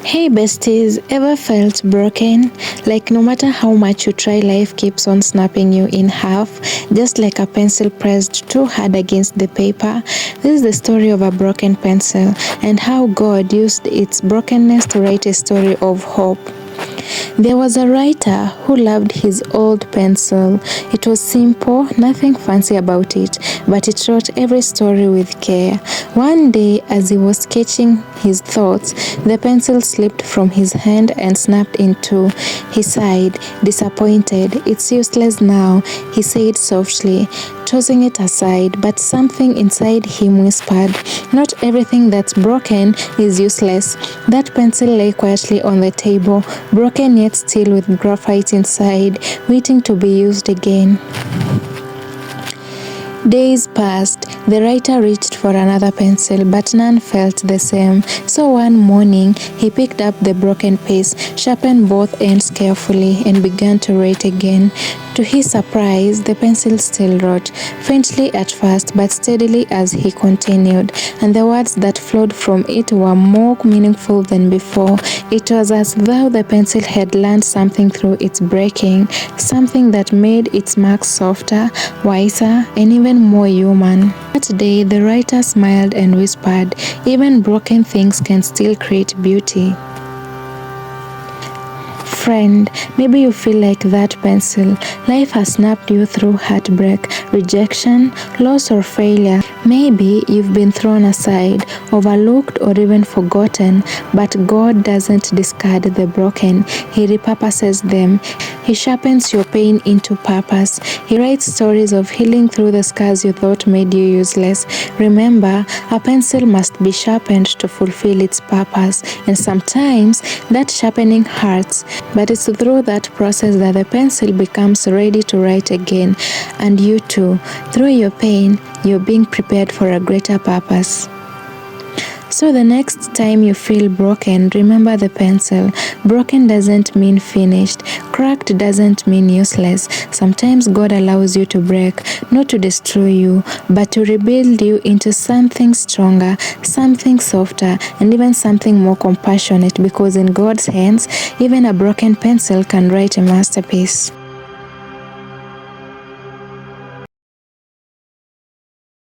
Hey besties, ever felt broken? Like no matter how much you try, life keeps on snapping you in half, just like a pencil pressed too hard against the paper. This is the story of a broken pencil and how God used its brokenness to write a story of hope. There was a writer who loved his old pencil. It was simple, nothing fancy about it, but it wrote every story with care. One day, as he was sketching his thoughts, the pencil slipped from his hand and snapped in two. He sighed, disappointed. "It's useless now," he said softly, tossing it aside, but something inside him whispered, "Not everything that's broken is useless." That pencil lay quietly on the table, broken yet still with graphite inside, waiting to be used again. Days passed. The writer reached for another pencil, but none felt the same. So one morning, he picked up the broken piece, sharpened both ends carefully, and began to write again. To his surprise, the pencil still wrote, faintly at first, but steadily as he continued, and the words that flowed from it were more meaningful than before. It was as though the pencil had learned something through its breaking, something that made its marks softer, wiser, and even more human. That day, the writer smiled and whispered, "Even broken things can still create beauty." Friend, maybe you feel like that pencil. Life has snapped you through heartbreak, rejection, loss, or failure. Maybe you've been thrown aside, overlooked, or even forgotten, but God doesn't discard the broken. He repurposes them. He sharpens your pain into purpose. He writes stories of healing through the scars you thought made you useless. Remember, a pencil must be sharpened to fulfill its purpose, and sometimes that sharpening hurts, but it's through that process that the pencil becomes ready to write again. And you too, through your pain, you're being prepared for a greater purpose. So the next time you feel broken, remember the pencil. Broken doesn't mean finished. Cracked doesn't mean useless. Sometimes God allows you to break, not to destroy you, but to rebuild you into something stronger, something softer, and even something more compassionate, because in God's hands, even a broken pencil can write a masterpiece.